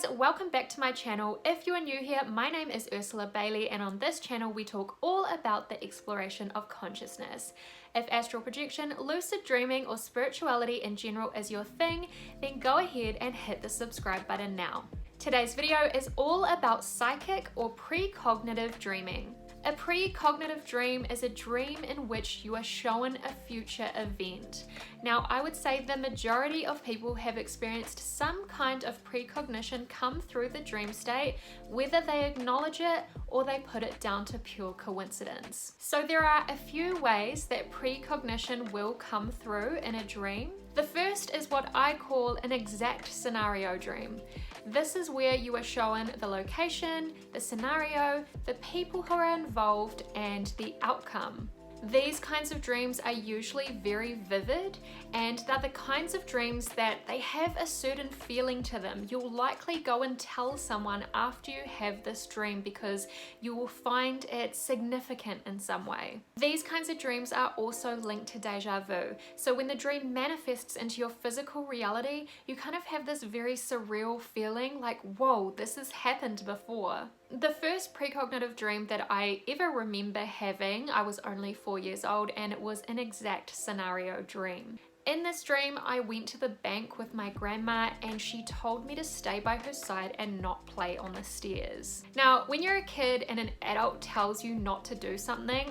guys, welcome back to my channel. If you are new here, my name is Ursula Bailey, and on this channel we talk all about the exploration of consciousness. If astral projection, lucid dreaming, or spirituality in general is your thing, then go ahead and hit the subscribe button now. Today's video is all about psychic or precognitive dreaming. A precognitive dream is a dream in which you are shown a future event. Now, I would say the majority of people have experienced some kind of precognition come through the dream state, whether they acknowledge it or they put it down to pure coincidence. So there are a few ways that precognition will come through in a dream. The first is what I call an exact scenario dream. This is where you are shown the location, the scenario, the people who are involved, and the outcome. These kinds of dreams are usually very vivid, and they're the kinds of dreams that they have a certain feeling to them. You'll likely go and tell someone after you have this dream because you will find it significant in some way. These kinds of dreams are also linked to deja vu. So when the dream manifests into your physical reality, you kind of have this very surreal feeling like, whoa, this has happened before. The first precognitive dream that I ever remember having, I was only 4 years old, and it was an exact scenario dream. In this dream, I went to the bank with my grandma and she told me to stay by her side and not play on the stairs. Now, when you're a kid and an adult tells you not to do something,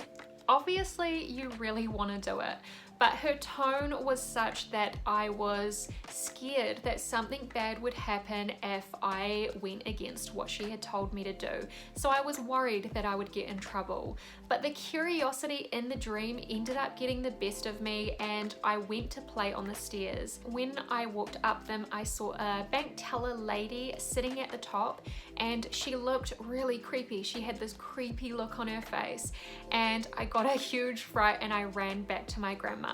obviously you really want to do it. But her tone was such that I was scared that something bad would happen if I went against what she had told me to do. So I was worried that I would get in trouble. But the curiosity in the dream ended up getting the best of me, and I went to play on the stairs. When I walked up them, I saw a bank teller lady sitting at the top, and she looked really creepy. She had this creepy look on her face, and I got a huge fright and I ran back to my grandma.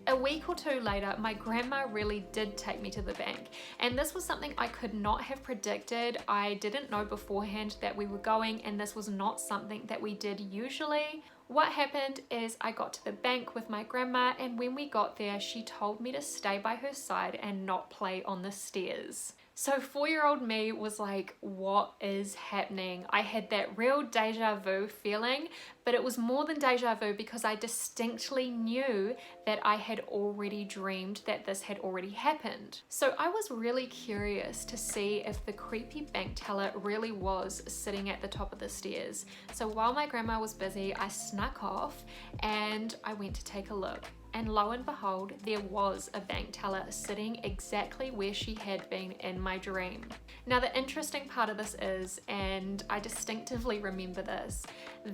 A week or two later, my grandma really did take me to the bank, and this was something I could not have predicted. I didn't know beforehand that we were going, and this was not something that we did usually. What happened is I got to the bank with my grandma, and when we got there, she told me to stay by her side and not play on the stairs. So 4-year-old me was like, what is happening? I had that real deja vu feeling, but it was more than deja vu because I distinctly knew that I had already dreamed that this had already happened. So I was really curious to see if the creepy bank teller really was sitting at the top of the stairs. So while my grandma was busy, I snuck off and I went to take a look. And lo and behold, there was a bank teller sitting exactly where she had been in my dream. Now, the interesting part of this is, and I distinctively remember this,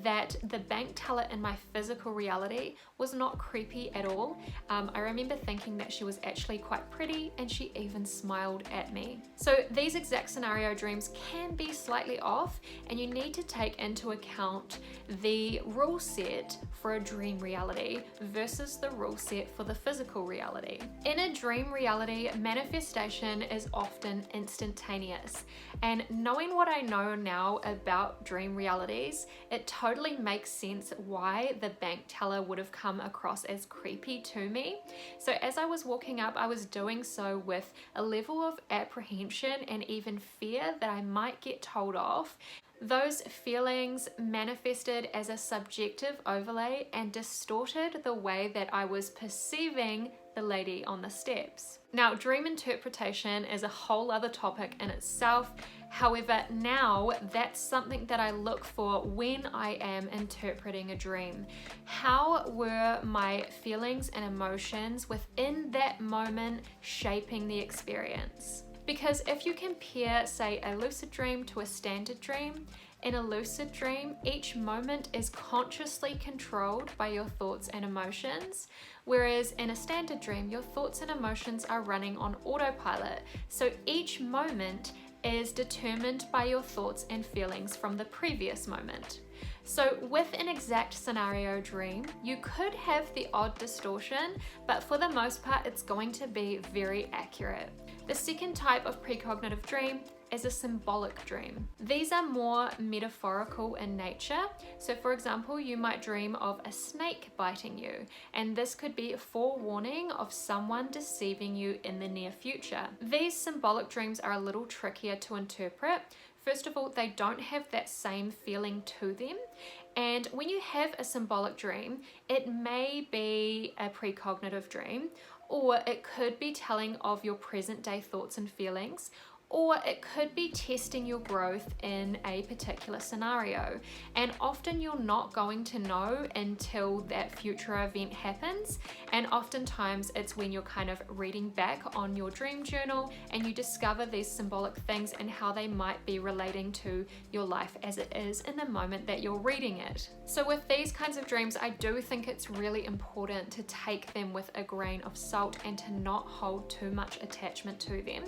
that the bank teller in my physical reality was not creepy at all. I remember thinking that she was actually quite pretty, and she even smiled at me. So these exact scenario dreams can be slightly off, and you need to take into account the rule set for a dream reality versus the rule set for the physical reality. In a dream reality, manifestation is often instantaneous, and knowing what I know now about dream realities, it totally makes sense why the bank teller would have come across as creepy to me. So as I was walking up, I was doing so with a level of apprehension and even fear that I might get told off. Those feelings manifested as a subjective overlay and distorted the way that I was perceiving the lady on the steps. Now, dream interpretation is a whole other topic in itself. However, now that's something that I look for when I am interpreting a dream. How were my feelings and emotions within that moment shaping the experience? Because if you compare, say, a lucid dream to a standard dream, in a lucid dream, each moment is consciously controlled by your thoughts and emotions, whereas in a standard dream, your thoughts and emotions are running on autopilot. So each moment is determined by your thoughts and feelings from the previous moment. So with an exact scenario dream, you could have the odd distortion, but for the most part, it's going to be very accurate. The second type of precognitive dream as a symbolic dream. These are more metaphorical in nature. So for example, you might dream of a snake biting you, and this could be a forewarning of someone deceiving you in the near future. These symbolic dreams are a little trickier to interpret. First of all, they don't have that same feeling to them. And when you have a symbolic dream, it may be a precognitive dream, or it could be telling of your present day thoughts and feelings, or it could be testing your growth in a particular scenario. And often you're not going to know until that future event happens. And oftentimes it's when you're kind of reading back on your dream journal and you discover these symbolic things and how they might be relating to your life as it is in the moment that you're reading it. So with these kinds of dreams, I do think it's really important to take them with a grain of salt and to not hold too much attachment to them.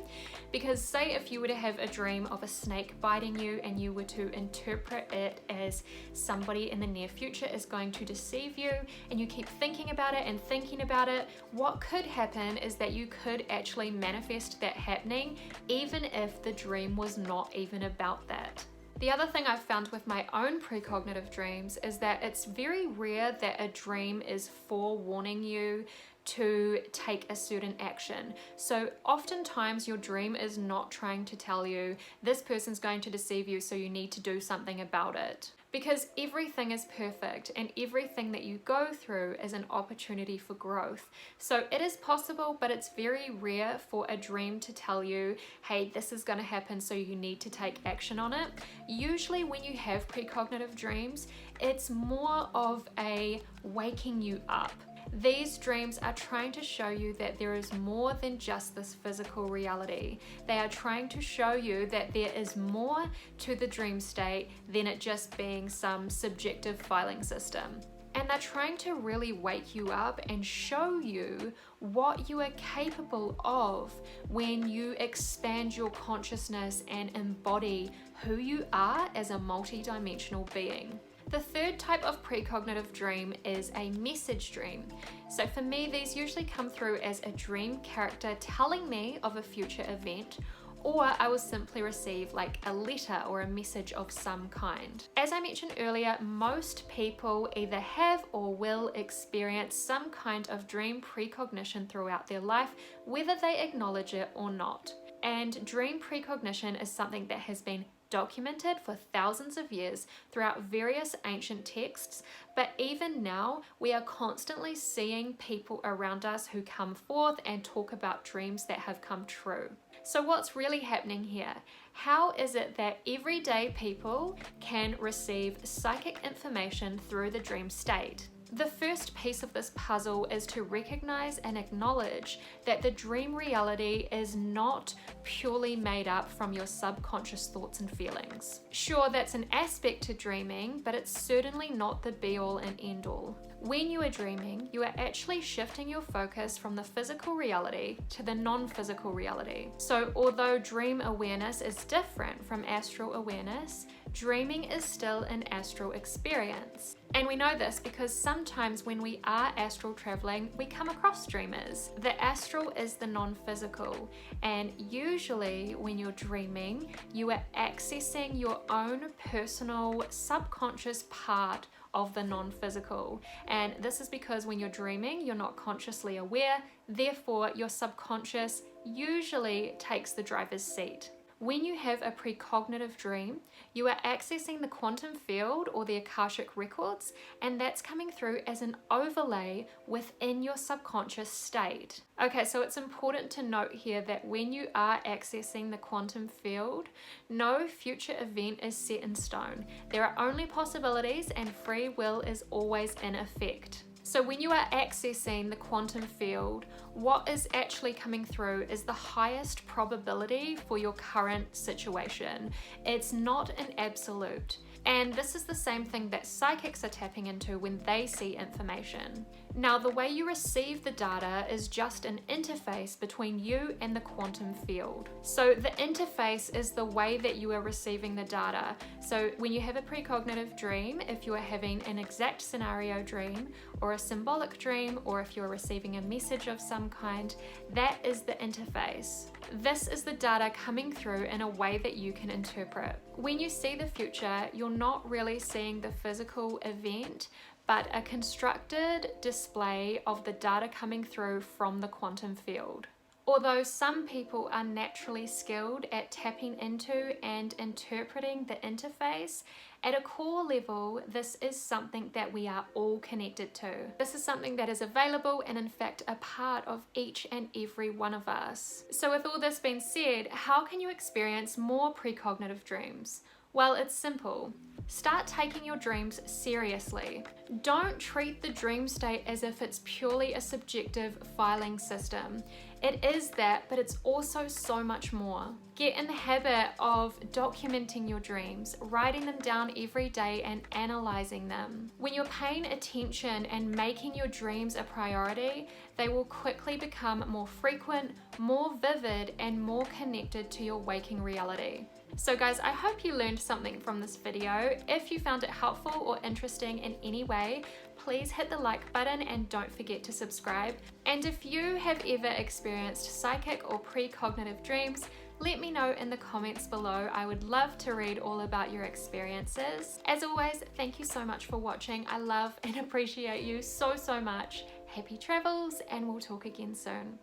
Because say if you were to have a dream of a snake biting you and you were to interpret it as somebody in the near future is going to deceive you, and you keep thinking about it and thinking about it, what could happen is that you could actually manifest that happening even if the dream was not even about that. The other thing I've found with my own precognitive dreams is that it's very rare that a dream is forewarning you to take a certain action. So oftentimes your dream is not trying to tell you this person's going to deceive you, so you need to do something about it. Because everything is perfect and everything that you go through is an opportunity for growth. So it is possible, but it's very rare for a dream to tell you, hey, this is going to happen, so you need to take action on it. Usually when you have precognitive dreams, it's more of a waking you up. These dreams are trying to show you that there is more than just this physical reality. They are trying to show you that there is more to the dream state than it just being some subjective filing system. And they're trying to really wake you up and show you what you are capable of when you expand your consciousness and embody who you are as a multidimensional being. The third type of precognitive dream is a message dream. So for me, these usually come through as a dream character telling me of a future event, or I will simply receive like a letter or a message of some kind. As I mentioned earlier, most people either have or will experience some kind of dream precognition throughout their life, whether they acknowledge it or not. And dream precognition is something that has been documented for thousands of years throughout various ancient texts, but even now we are constantly seeing people around us who come forth and talk about dreams that have come true. So what's really happening here? How is it that everyday people can receive psychic information through the dream state? The first piece of this puzzle is to recognize and acknowledge that the dream reality is not purely made up from your subconscious thoughts and feelings. Sure, that's an aspect to dreaming, but it's certainly not the be-all and end-all. When you are dreaming, you are actually shifting your focus from the physical reality to the non-physical reality. So although dream awareness is different from astral awareness, dreaming is still an astral experience. And we know this because sometimes when we are astral traveling, we come across dreamers. The astral is the non-physical, and usually when you're dreaming, you are accessing your own personal subconscious part of the non-physical. And this is because when you're dreaming, you're not consciously aware, therefore your subconscious usually takes the driver's seat. When you have a precognitive dream, you are accessing the quantum field or the Akashic records, and that's coming through as an overlay within your subconscious state. Okay, so it's important to note here that when you are accessing the quantum field, no future event is set in stone. There are only possibilities, and free will is always in effect. So when you are accessing the quantum field, what is actually coming through is the highest probability for your current situation. It's not an absolute. And this is the same thing that psychics are tapping into when they see information. Now, the way you receive the data is just an interface between you and the quantum field. So the interface is the way that you are receiving the data. So when you have a precognitive dream, if you are having an exact scenario dream or a symbolic dream, or if you're receiving a message of some kind, that is the interface. This is the data coming through in a way that you can interpret. When you see the future, you're not really seeing the physical event, but a constructed display of the data coming through from the quantum field. Although some people are naturally skilled at tapping into and interpreting the interface, at a core level, this is something that we are all connected to. This is something that is available and in fact a part of each and every one of us. So with all this being said, how can you experience more precognitive dreams? Well, it's simple. Start taking your dreams seriously. Don't treat the dream state as if it's purely a subjective filing system. It is that, but it's also so much more. Get in the habit of documenting your dreams, writing them down every day and analyzing them. When you're paying attention and making your dreams a priority, they will quickly become more frequent, more vivid, and more connected to your waking reality. So guys, I hope you learned something from this video. If you found it helpful or interesting in any way, please hit the like button and don't forget to subscribe. And if you have ever experienced psychic or precognitive dreams, let me know in the comments below. I would love to read all about your experiences. As always, thank you so much for watching. I love and appreciate you so much. Happy travels, and we'll talk again soon.